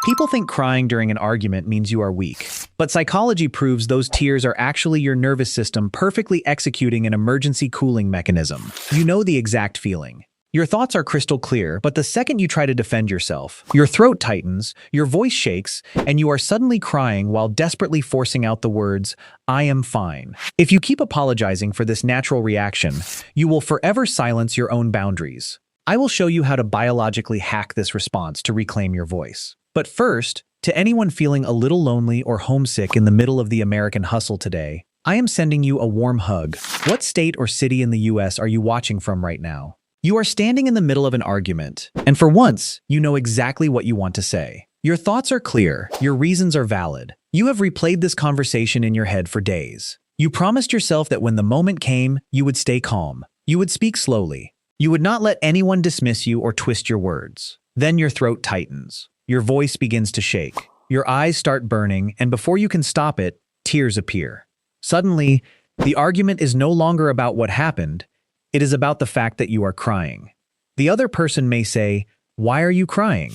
People think crying during an argument means you are weak, but psychology proves those tears are actually your nervous system perfectly executing an emergency cooling mechanism. You know the exact feeling. Your thoughts are crystal clear, but the second you try to defend yourself, your throat tightens, your voice shakes, and you are suddenly crying while desperately forcing out the words, "I am fine." If you keep apologizing for this natural reaction, you will forever silence your own boundaries. I will show you how to biologically hack this response to reclaim your voice. But first, to anyone feeling a little lonely or homesick in the middle of the American hustle today, I am sending you a warm hug. What state or city in the US are you watching from right now? You are standing in the middle of an argument, and for once, you know exactly what you want to say. Your thoughts are clear, your reasons are valid. You have replayed this conversation in your head for days. You promised yourself that when the moment came, you would stay calm. You would speak slowly. You would not let anyone dismiss you or twist your words. Then your throat tightens. Your voice begins to shake. Your eyes start burning, and before you can stop it, tears appear. Suddenly, the argument is no longer about what happened. It is about the fact that you are crying. The other person may say, "Why are you crying?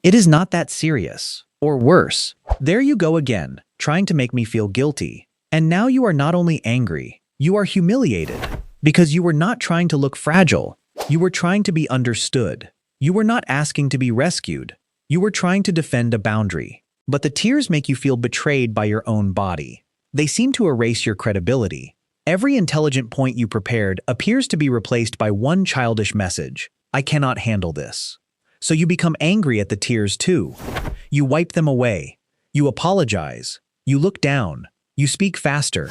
It is not that serious." Or worse, "There you go again, trying to make me feel guilty." And now you are not only angry, you are humiliated. Because you were not trying to look fragile. You were trying to be understood. You were not asking to be rescued. You were trying to defend a boundary. But the tears make you feel betrayed by your own body. They seem to erase your credibility. Every intelligent point you prepared appears to be replaced by one childish message: "I cannot handle this." So you become angry at the tears too. You wipe them away. You apologize. You look down. You speak faster.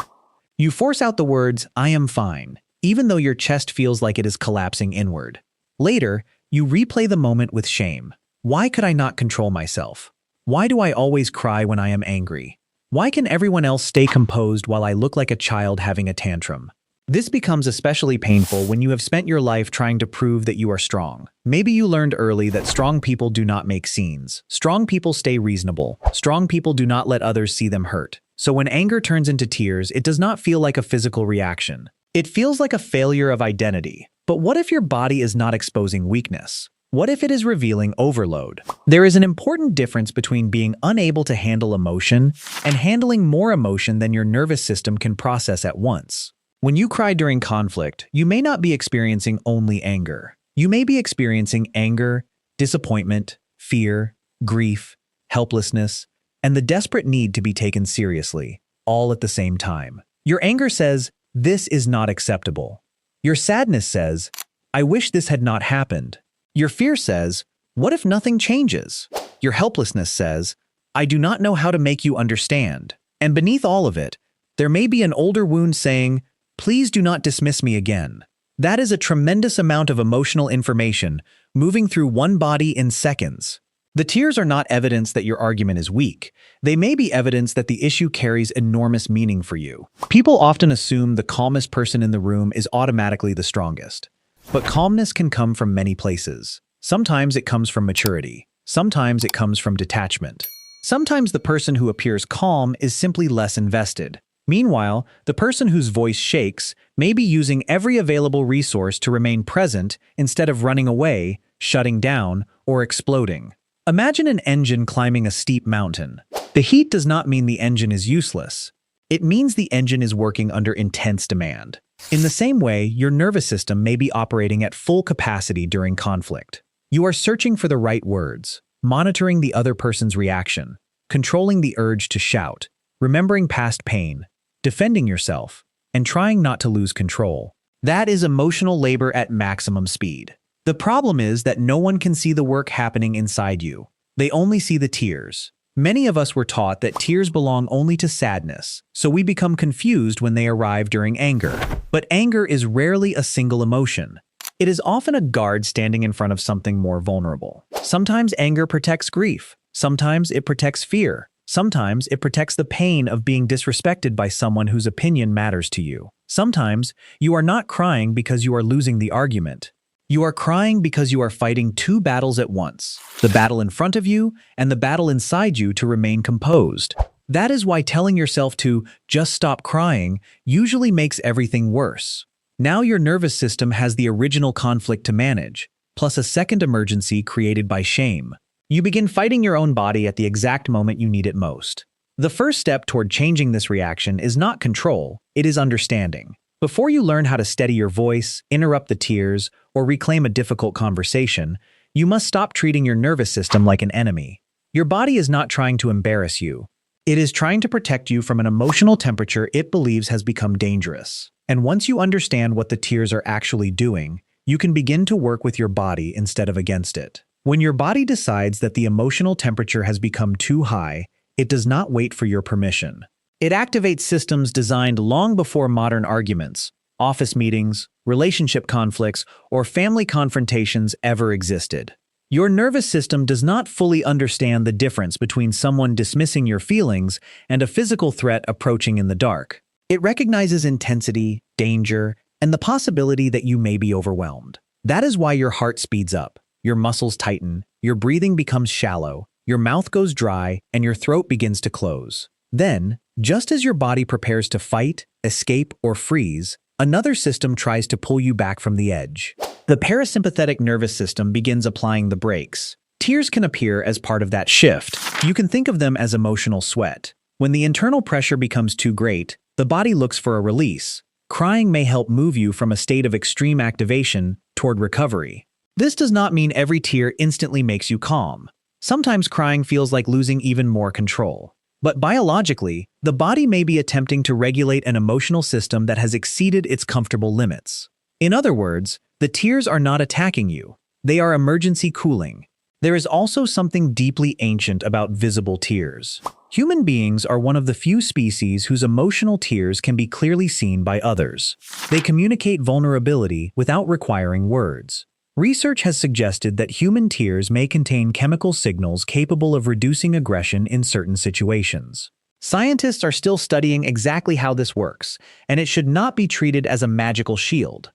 You force out the words, "I am fine," even though your chest feels like it is collapsing inward. Later, you replay the moment with shame. Why could I not control myself? Why do I always cry when I am angry? Why can everyone else stay composed while I look like a child having a tantrum? This becomes especially painful when you have spent your life trying to prove that you are strong. Maybe you learned early that strong people do not make scenes. Strong people stay reasonable. Strong people do not let others see them hurt. So when anger turns into tears, it does not feel like a physical reaction. It feels like a failure of identity. But what if your body is not exposing weakness? What if it is revealing overload? There is an important difference between being unable to handle emotion and handling more emotion than your nervous system can process at once. When you cry during conflict, you may not be experiencing only anger. You may be experiencing anger, disappointment, fear, grief, helplessness, and the desperate need to be taken seriously, all at the same time. Your anger says, "This is not acceptable." Your sadness says, "I wish this had not happened." Your fear says, "What if nothing changes?" Your helplessness says, "I do not know how to make you understand." And beneath all of it, there may be an older wound saying, "Please do not dismiss me again." That is a tremendous amount of emotional information moving through one body in seconds. The tears are not evidence that your argument is weak. They may be evidence that the issue carries enormous meaning for you. People often assume the calmest person in the room is automatically the strongest. But calmness can come from many places. Sometimes it comes from maturity. Sometimes it comes from detachment. Sometimes the person who appears calm is simply less invested. Meanwhile, the person whose voice shakes may be using every available resource to remain present instead of running away, shutting down, or exploding. Imagine an engine climbing a steep mountain. The heat does not mean the engine is useless. It means the engine is working under intense demand. In the same way, your nervous system may be operating at full capacity during conflict. You are searching for the right words, monitoring the other person's reaction, controlling the urge to shout, remembering past pain, defending yourself, and trying not to lose control. That is emotional labor at maximum speed. The problem is that no one can see the work happening inside you. They only see the tears. Many of us were taught that tears belong only to sadness, so we become confused when they arrive during anger. But anger is rarely a single emotion. It is often a guard standing in front of something more vulnerable. Sometimes anger protects grief. Sometimes it protects fear. Sometimes it protects the pain of being disrespected by someone whose opinion matters to you. Sometimes you are not crying because you are losing the argument. You are crying because you are fighting two battles at once, the battle in front of you and the battle inside you to remain composed. That is why telling yourself to just stop crying usually makes everything worse. Now your nervous system has the original conflict to manage, plus a second emergency created by shame. You begin fighting your own body at the exact moment you need it most. The first step toward changing this reaction is not control, it is understanding. Before you learn how to steady your voice, interrupt the tears, or reclaim a difficult conversation, you must stop treating your nervous system like an enemy. Your body is not trying to embarrass you. It is trying to protect you from an emotional temperature it believes has become dangerous. And once you understand what the tears are actually doing, you can begin to work with your body instead of against it. When your body decides that the emotional temperature has become too high, it does not wait for your permission. It activates systems designed long before modern arguments, office meetings, relationship conflicts, or family confrontations ever existed. Your nervous system does not fully understand the difference between someone dismissing your feelings and a physical threat approaching in the dark. It recognizes intensity, danger, and the possibility that you may be overwhelmed. That is why your heart speeds up, your muscles tighten, your breathing becomes shallow, your mouth goes dry, and your throat begins to close. Then, just as your body prepares to fight, escape, or freeze, another system tries to pull you back from the edge. The parasympathetic nervous system begins applying the brakes. Tears can appear as part of that shift. You can think of them as emotional sweat. When the internal pressure becomes too great, the body looks for a release. Crying may help move you from a state of extreme activation toward recovery. This does not mean every tear instantly makes you calm. Sometimes crying feels like losing even more control. But biologically, the body may be attempting to regulate an emotional system that has exceeded its comfortable limits. In other words, the tears are not attacking you. They are emergency cooling. There is also something deeply ancient about visible tears. Human beings are one of the few species whose emotional tears can be clearly seen by others. They communicate vulnerability without requiring words. Research has suggested that human tears may contain chemical signals capable of reducing aggression in certain situations. Scientists are still studying exactly how this works, and it should not be treated as a magical shield.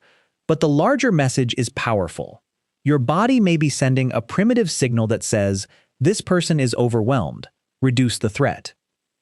But the larger message is powerful. Your body may be sending a primitive signal that says, "This person is overwhelmed. Reduce the threat."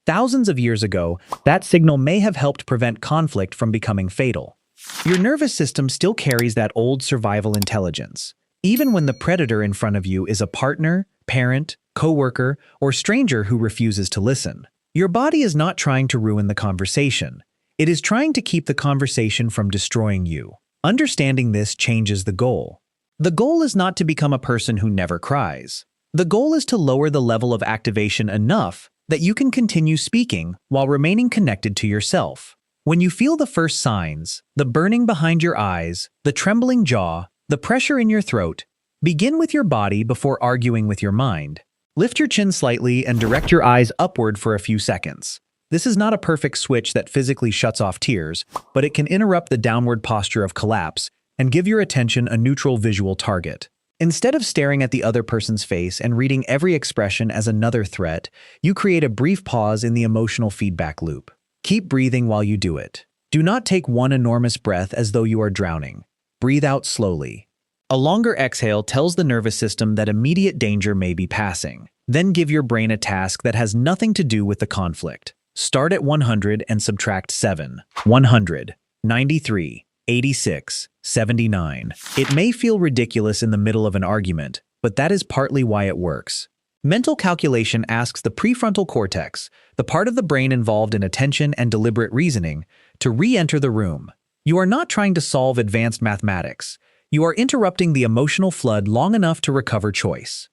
Thousands of years ago, that signal may have helped prevent conflict from becoming fatal. Your nervous system still carries that old survival intelligence. Even when the predator in front of you is a partner, parent, coworker, or stranger who refuses to listen. Your body is not trying to ruin the conversation. It is trying to keep the conversation from destroying you. Understanding this changes the goal. The goal is not to become a person who never cries. The goal is to lower the level of activation enough that you can continue speaking while remaining connected to yourself. When you feel the first signs, the burning behind your eyes, the trembling jaw, the pressure in your throat, begin with your body before arguing with your mind. Lift your chin slightly and direct your eyes upward for a few seconds. This is not a perfect switch that physically shuts off tears, but it can interrupt the downward posture of collapse and give your attention a neutral visual target. Instead of staring at the other person's face and reading every expression as another threat, you create a brief pause in the emotional feedback loop. Keep breathing while you do it. Do not take one enormous breath as though you are drowning. Breathe out slowly. A longer exhale tells the nervous system that immediate danger may be passing. Then give your brain a task that has nothing to do with the conflict. Start at 100 and subtract 7. 100, 93, 86, 79. It may feel ridiculous in the middle of an argument, but that is partly why it works. Mental calculation asks the prefrontal cortex, the part of the brain involved in attention and deliberate reasoning, to re-enter the room. You are not trying to solve advanced mathematics. You are interrupting the emotional flood long enough to recover choice.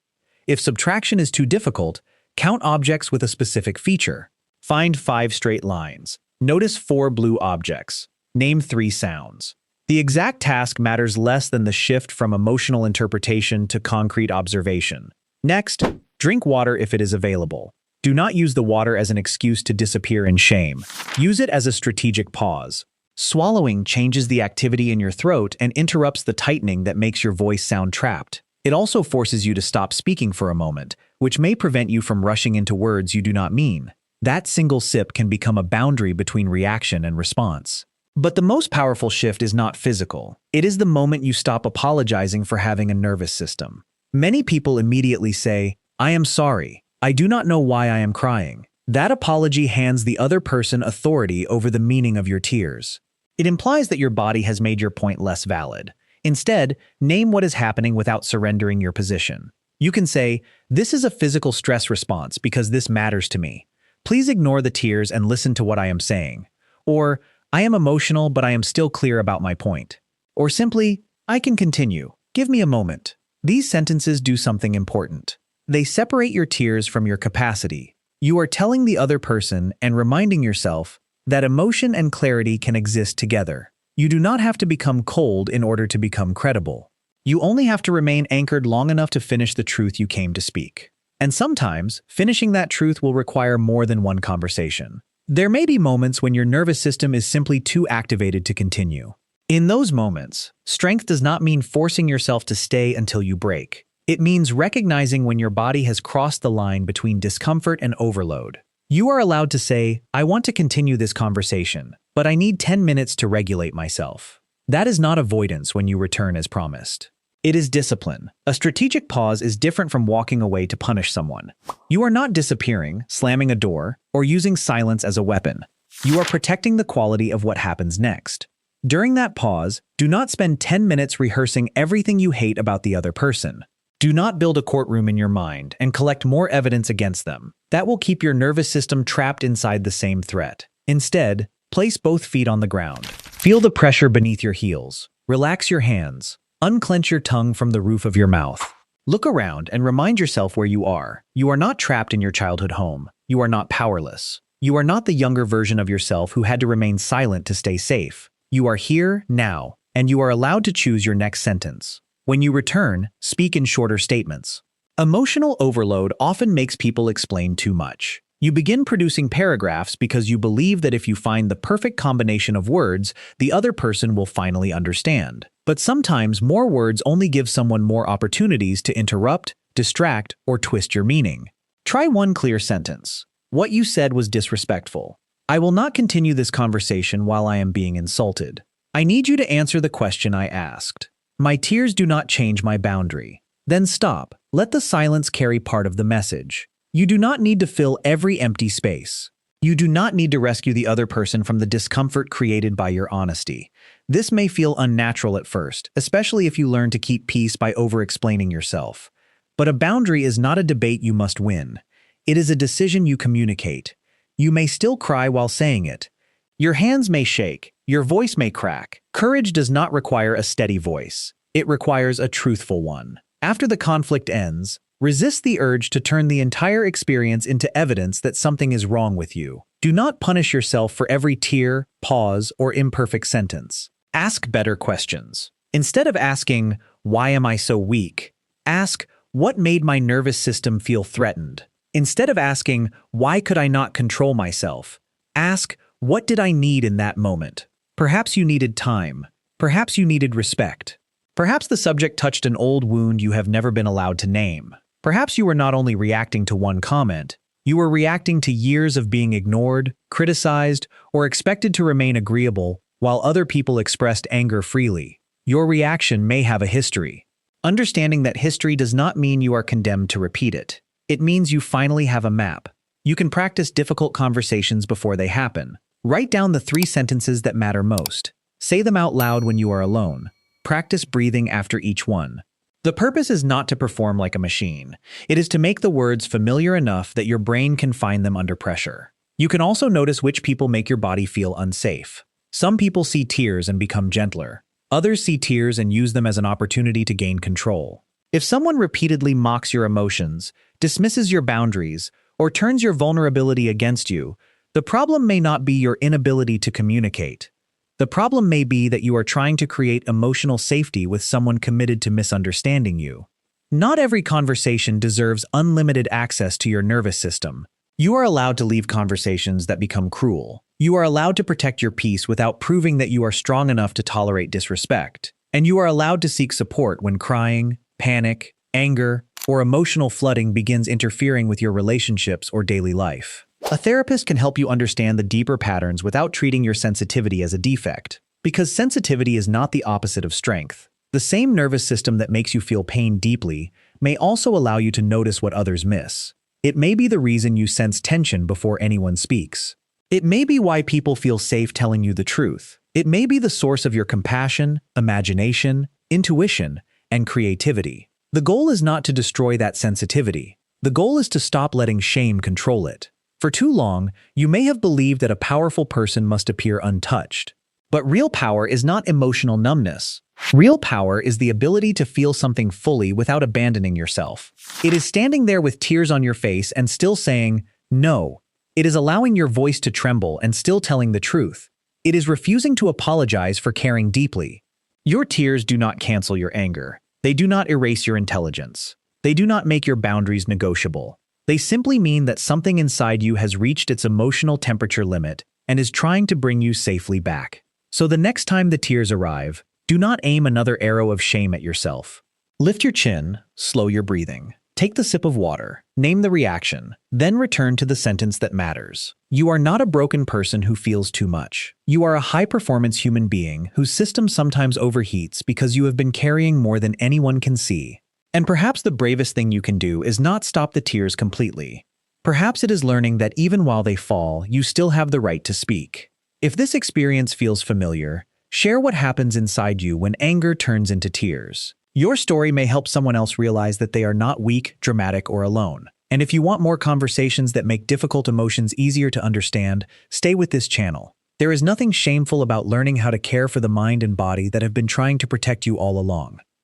If subtraction is too difficult, count objects with a specific feature. Find 5 straight lines. Notice 4 blue objects. Name 3 sounds. The exact task matters less than the shift from emotional interpretation to concrete observation. Next, drink water if it is available. Do not use the water as an excuse to disappear in shame. Use it as a strategic pause. Swallowing changes the activity in your throat and interrupts the tightening that makes your voice sound trapped. It also forces you to stop speaking for a moment, which may prevent you from rushing into words you do not mean. That single sip can become a boundary between reaction and response. But the most powerful shift is not physical. It is the moment you stop apologizing for having a nervous system. Many people immediately say, "I am sorry. I do not know why I am crying." That apology hands the other person authority over the meaning of your tears. It implies that your body has made your point less valid. Instead, name what is happening without surrendering your position. You can say, "This is a physical stress response because this matters to me. Please ignore the tears and listen to what I am saying." Or, "I am emotional, but I am still clear about my point." Or simply, "I can continue. Give me a moment." These sentences do something important. They separate your tears from your capacity. You are telling the other person and reminding yourself that emotion and clarity can exist together. You do not have to become cold in order to become credible. You only have to remain anchored long enough to finish the truth you came to speak. And sometimes, finishing that truth will require more than one conversation. There may be moments when your nervous system is simply too activated to continue. In those moments, strength does not mean forcing yourself to stay until you break. It means recognizing when your body has crossed the line between discomfort and overload. You are allowed to say, "I want to continue this conversation, but I need 10 minutes to regulate myself." That is not avoidance when you return as promised. It is discipline. A strategic pause is different from walking away to punish someone. You are not disappearing, slamming a door, or using silence as a weapon. You are protecting the quality of what happens next. During that pause, do not spend 10 minutes rehearsing everything you hate about the other person. Do not build a courtroom in your mind and collect more evidence against them. That will keep your nervous system trapped inside the same threat. Instead, place both feet on the ground. Feel the pressure beneath your heels. Relax your hands. Unclench your tongue from the roof of your mouth. Look around and remind yourself where you are. You are not trapped in your childhood home. You are not powerless. You are not the younger version of yourself who had to remain silent to stay safe. You are here, now, and you are allowed to choose your next sentence. When you return, speak in shorter statements. Emotional overload often makes people explain too much. You begin producing paragraphs because you believe that if you find the perfect combination of words, the other person will finally understand. But sometimes more words only give someone more opportunities to interrupt, distract, or twist your meaning. Try one clear sentence. "What you said was disrespectful. I will not continue this conversation while I am being insulted. I need you to answer the question I asked. My tears do not change my boundary." Then stop. Let the silence carry part of the message. You do not need to fill every empty space. You do not need to rescue the other person from the discomfort created by your honesty. This may feel unnatural at first, especially if you learn to keep peace by over-explaining yourself. But a boundary is not a debate you must win. It is a decision you communicate. You may still cry while saying it. Your hands may shake. Your voice may crack. Courage does not require a steady voice. It requires a truthful one. After the conflict ends, resist the urge to turn the entire experience into evidence that something is wrong with you. Do not punish yourself for every tear, pause, or imperfect sentence. Ask better questions. Instead of asking, "Why am I so weak?" ask, "What made my nervous system feel threatened?" Instead of asking, "Why could I not control myself?" ask, "What did I need in that moment?" Perhaps you needed time. Perhaps you needed respect. Perhaps the subject touched an old wound you have never been allowed to name. Perhaps you were not only reacting to one comment, you were reacting to years of being ignored, criticized, or expected to remain agreeable while other people expressed anger freely. Your reaction may have a history. Understanding that history does not mean you are condemned to repeat it. It means you finally have a map. You can practice difficult conversations before they happen. Write down the 3 sentences that matter most. Say them out loud when you are alone. Practice breathing after each one. The purpose is not to perform like a machine. It is to make the words familiar enough that your brain can find them under pressure. You can also notice which people make your body feel unsafe. Some people see tears and become gentler. Others see tears and use them as an opportunity to gain control. If someone repeatedly mocks your emotions, dismisses your boundaries, or turns your vulnerability against you, the problem may not be your inability to communicate. The problem may be that you are trying to create emotional safety with someone committed to misunderstanding you. Not every conversation deserves unlimited access to your nervous system. You are allowed to leave conversations that become cruel. You are allowed to protect your peace without proving that you are strong enough to tolerate disrespect. And you are allowed to seek support when crying, panic, anger, or emotional flooding begins interfering with your relationships or daily life. A therapist can help you understand the deeper patterns without treating your sensitivity as a defect. Because sensitivity is not the opposite of strength. The same nervous system that makes you feel pain deeply may also allow you to notice what others miss. It may be the reason you sense tension before anyone speaks. It may be why people feel safe telling you the truth. It may be the source of your compassion, imagination, intuition, and creativity. The goal is not to destroy that sensitivity. The goal is to stop letting shame control it. For too long, you may have believed that a powerful person must appear untouched. But real power is not emotional numbness. Real power is the ability to feel something fully without abandoning yourself. It is standing there with tears on your face and still saying, no. It is allowing your voice to tremble and still telling the truth. It is refusing to apologize for caring deeply. Your tears do not cancel your anger. They do not erase your intelligence. They do not make your boundaries negotiable. They simply mean that something inside you has reached its emotional temperature limit and is trying to bring you safely back. So the next time the tears arrive, do not aim another arrow of shame at yourself. Lift your chin, slow your breathing. Take the sip of water, name the reaction, then return to the sentence that matters. You are not a broken person who feels too much. You are a high-performance human being whose system sometimes overheats because you have been carrying more than anyone can see. And perhaps the bravest thing you can do is not stop the tears completely. Perhaps it is learning that even while they fall, you still have the right to speak. If this experience feels familiar, share what happens inside you when anger turns into tears. Your story may help someone else realize that they are not weak, dramatic, or alone. And if you want more conversations that make difficult emotions easier to understand, stay with this channel. There is nothing shameful about learning how to care for the mind and body that have been trying to protect you all along.